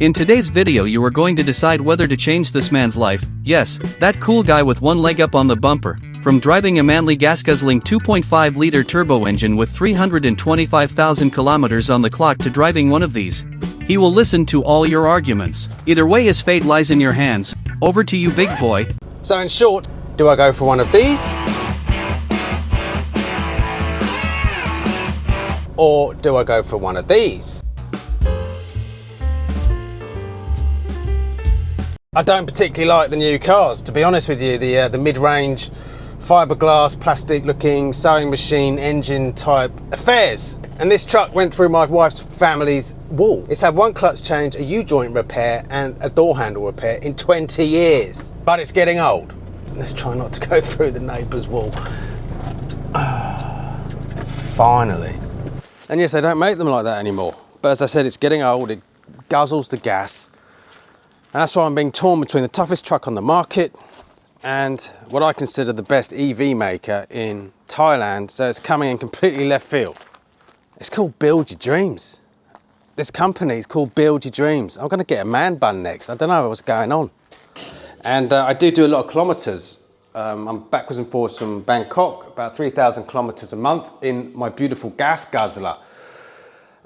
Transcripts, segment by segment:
In today's video you are going to decide whether to change this man's life, yes, that cool guy with one leg up on the bumper, from driving a manly gas-guzzling 2.5-liter turbo engine with 325,000 kilometers on the clock to driving one of these. He will listen to all your arguments. Either way his fate lies in your hands. Over to you, big boy. So in short, do I go for one of these? Or do I go for one of these? I don't particularly like the new cars, to be honest with you. The mid-range, fiberglass, plastic-looking sewing machine engine type affairs. And this truck went through my wife's family's wall. It's had one clutch change, a U-joint repair, and a door handle repair in 20 years. But it's getting old. Let's try not to go through the neighbour's wall. Finally. And yes, they don't make them like that anymore. But as I said, it's getting old, it guzzles the gas. And that's why I'm being torn between the toughest truck on the market and what I consider the best EV maker in Thailand. So it's coming in completely left field. It's called Build Your Dreams. This company is called Build Your Dreams. I'm gonna get a man bun next. I don't know what's going on. And I do a lot of kilometers. I'm backwards and forwards from Bangkok, about 3,000 kilometers a month in my beautiful gas guzzler.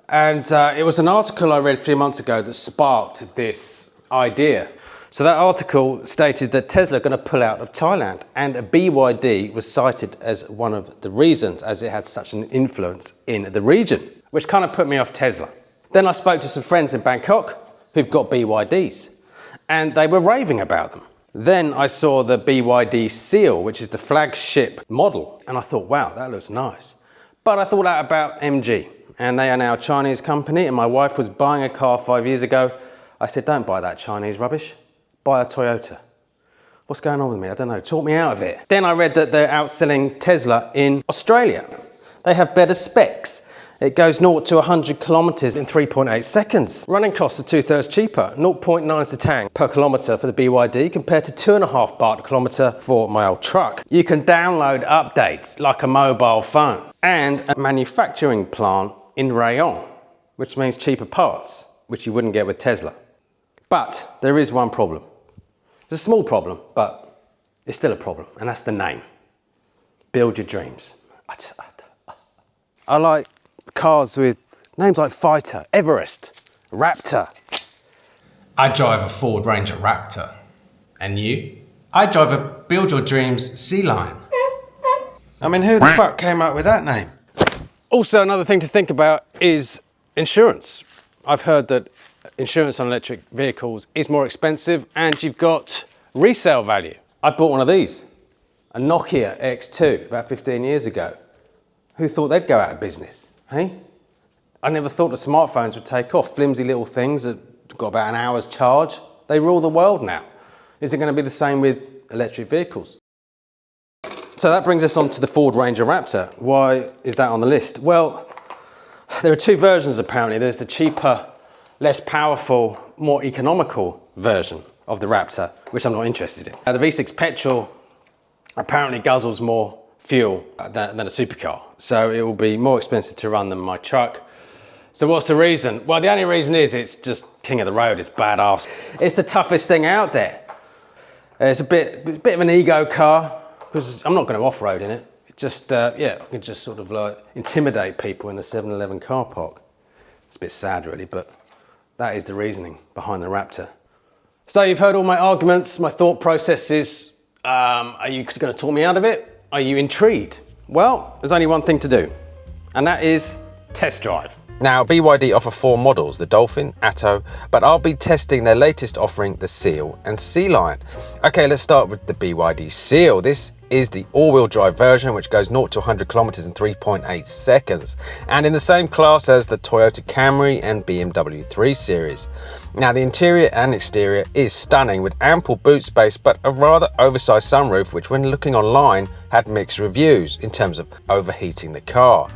And it was an article I read 3 months ago that sparked this idea. So that article stated that Tesla are going to pull out of Thailand, and BYD was cited as one of the reasons, as it had such an influence in the region, which kind of put me off Tesla. Then I spoke to some friends in Bangkok who've got BYDs, and they were raving about them. Then I saw the BYD Seal, which is the flagship model, and I thought, wow, that looks nice. But I thought that about MG, and they are now a Chinese company, and my wife was buying a car 5 years ago. I said, don't buy that Chinese rubbish, buy a Toyota. What's going on with me? I don't know, talk me out of it. Then I read that they're outselling Tesla in Australia. They have better specs. It goes 0 to 100 kilometers in 3.8 seconds. Running costs are 2/3 cheaper, 0.9 satang per kilometer for the BYD compared to 2.5 baht a kilometer for my old truck. You can download updates like a mobile phone, and a manufacturing plant in Rayon, which means cheaper parts, which you wouldn't get with Tesla. But there is one problem. It's a small problem, but it's still a problem, and that's the name. Build Your Dreams. I like cars with names like Fighter, Everest, Raptor. I drive a Ford Ranger Raptor. And you? I drive a Build Your Dreams Sealion. I mean, who the fuck came up with that name? Also, another thing to think about is insurance. I've heard that insurance on electric vehicles is more expensive, and you've got resale value. I bought one of these, a Nokia X2, about 15 years ago. Who thought they'd go out of business, hey? I never thought the smartphones would take off. Flimsy little things that got about an hour's charge. They rule the world now. Is it going to be the same with electric vehicles? So that brings us on to the Ford Ranger Raptor. Why is that on the list? Well, there are two versions apparently. There's the cheaper, less powerful, more economical version of the Raptor, which I'm not interested in. Now, the V6 petrol apparently guzzles more fuel than a supercar, so it will be more expensive to run than my truck. So what's the reason? Well, the only reason is it's just king of the road, it's badass. It's the toughest thing out there. It's a bit of an ego car, because I'm not going to off-road in it. It just, yeah, I can just sort of like intimidate people in the 7-Eleven car park. It's a bit sad really, but that is the reasoning behind the Raptor. So you've heard all my arguments, my thought processes. Are you going to talk me out of it? Are you intrigued? Well, there's only one thing to do, and that is test drive. Now, BYD offer 4 models, the Dolphin, Atto, but I'll be testing their latest offering, the Seal and Sealion. Okay, let's start with the BYD Seal. This is the all-wheel drive version, which goes 0 to 100 kilometers in 3.8 seconds, and in the same class as the Toyota Camry and BMW 3 Series. Now, the interior and exterior is stunning with ample boot space, but a rather oversized sunroof, which when looking online had mixed reviews in terms of overheating the car.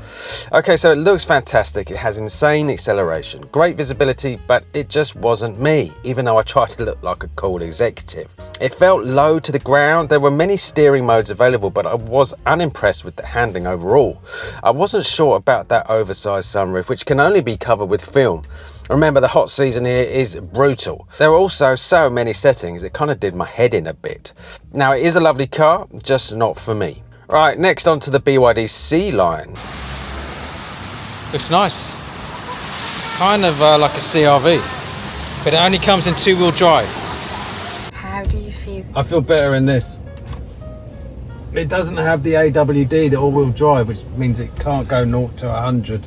Okay, so it looks fantastic. It has insane acceleration, great visibility, but it just wasn't me, even though I tried to look like a cool executive. It felt low to the ground. There were many steering modes available, but I was unimpressed with the handling overall. I wasn't sure about that oversized sunroof, which can only be covered with film. Remember, the hot season here is brutal. There are also so many settings, it kind of did my head in a bit. Now, it is a lovely car, just not for me. Right, next on to the BYD Sealion. Looks nice. Kind of like a CRV, but it only comes in 2-wheel drive. How do you feel? I feel better in this. It doesn't have the AWD, the all-wheel drive, which means it can't go 0 to 100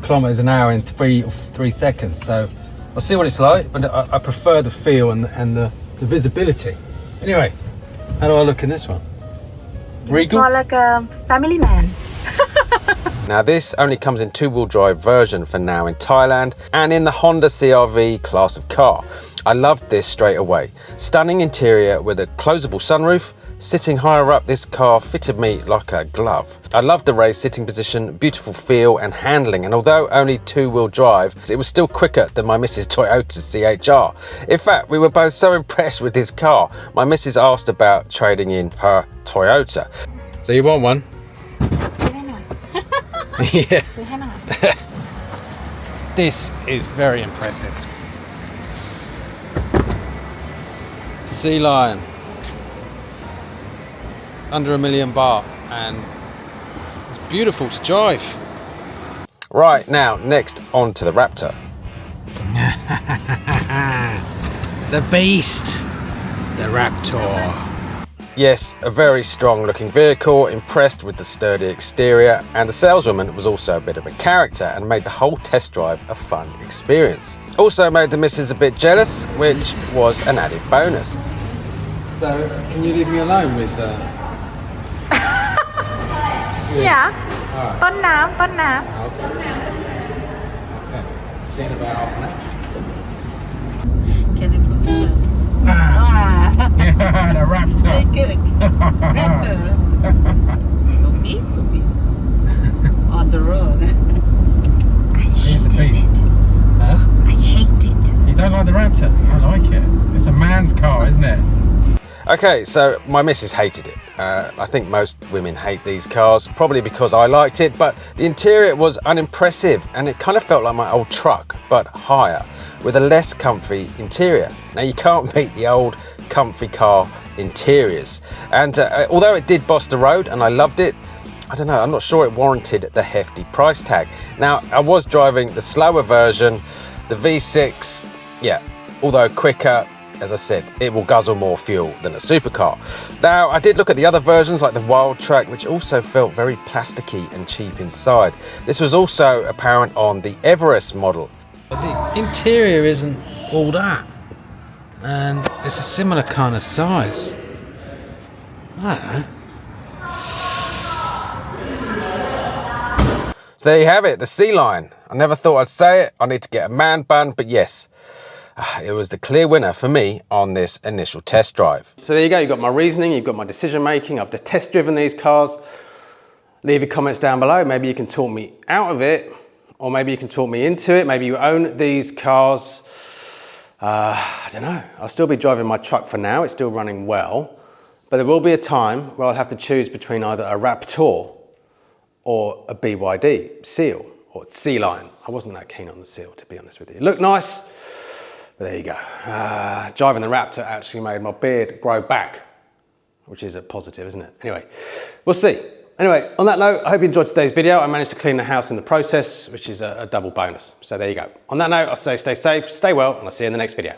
kilometers an hour in 3 seconds. So I'll see what it's like, but I prefer the feel and the visibility. Anyway, how do I look in this one? Regal? More like a family man. Now this only comes in 2-wheel drive version for now in Thailand and in the Honda CR-V class of car. I loved this straight away. Stunning interior with a closable sunroof. Sitting higher up, this car fitted me like a glove. I loved the raised sitting position, beautiful feel and handling, and although only 2-wheel drive, it was still quicker than my Mrs. Toyota CHR. In fact, we were both so impressed with this car. My Mrs. asked about trading in her Toyota. So you want one? Yeah. This is very impressive. Sealion. Under $1 million baht, and it's beautiful to drive. Right, now next on to the Raptor. The beast, the Raptor. Yes, a very strong looking vehicle, impressed with the sturdy exterior, and the saleswoman was also a bit of a character and made the whole test drive a fun experience. Also made the missus a bit jealous, which was an added bonus. So, can you leave me alone with Yeah.ต้นน้ำ Okay. See you in about half an hour. Can you please? Yeah, the Raptor. Raptor. So big. On the road. Here's the beast. Huh? I hate it. You don't like the Raptor? I like it. It's a man's car, isn't it? Okay, so my missus hated it. I think most women hate these cars, probably because I liked it, but the interior was unimpressive and it kind of felt like my old truck, but higher, with a less comfy interior. Now you can't beat the old comfy car interiors. And although it did boss the road and I loved it, I don't know, I'm not sure it warranted the hefty price tag. Now, I was driving the slower version, the V6, yeah, although quicker, as I said, it will guzzle more fuel than a supercar. Now, I did look at the other versions like the Wild Track, which also felt very plasticky and cheap inside. This was also apparent on the Everest model. The interior isn't all that, and it's a similar kind of size. I don't know. So there you have it, the Sealion. I never thought I'd say it, I need to get a man bun, but yes. It was the clear winner for me on this initial test drive. So there you go, you've got my reasoning, you've got my decision making, I've test driven these cars. Leave your comments down below, maybe you can talk me out of it, or maybe you can talk me into it, maybe you own these cars. I don't know, I'll still be driving my truck for now, it's still running well, but there will be a time where I'll have to choose between either a Raptor or a BYD Seal, or Sealion. I wasn't that keen on the Seal, to be honest with you. It looked nice. But there you go. Driving the Raptor actually made my beard grow back, which is a positive, isn't it? Anyway, we'll see. Anyway, on that note, I hope you enjoyed today's video. I managed to clean the house in the process, which is a double bonus. So there you go. On that note, I'll say stay safe, stay well, and I'll see you in the next video.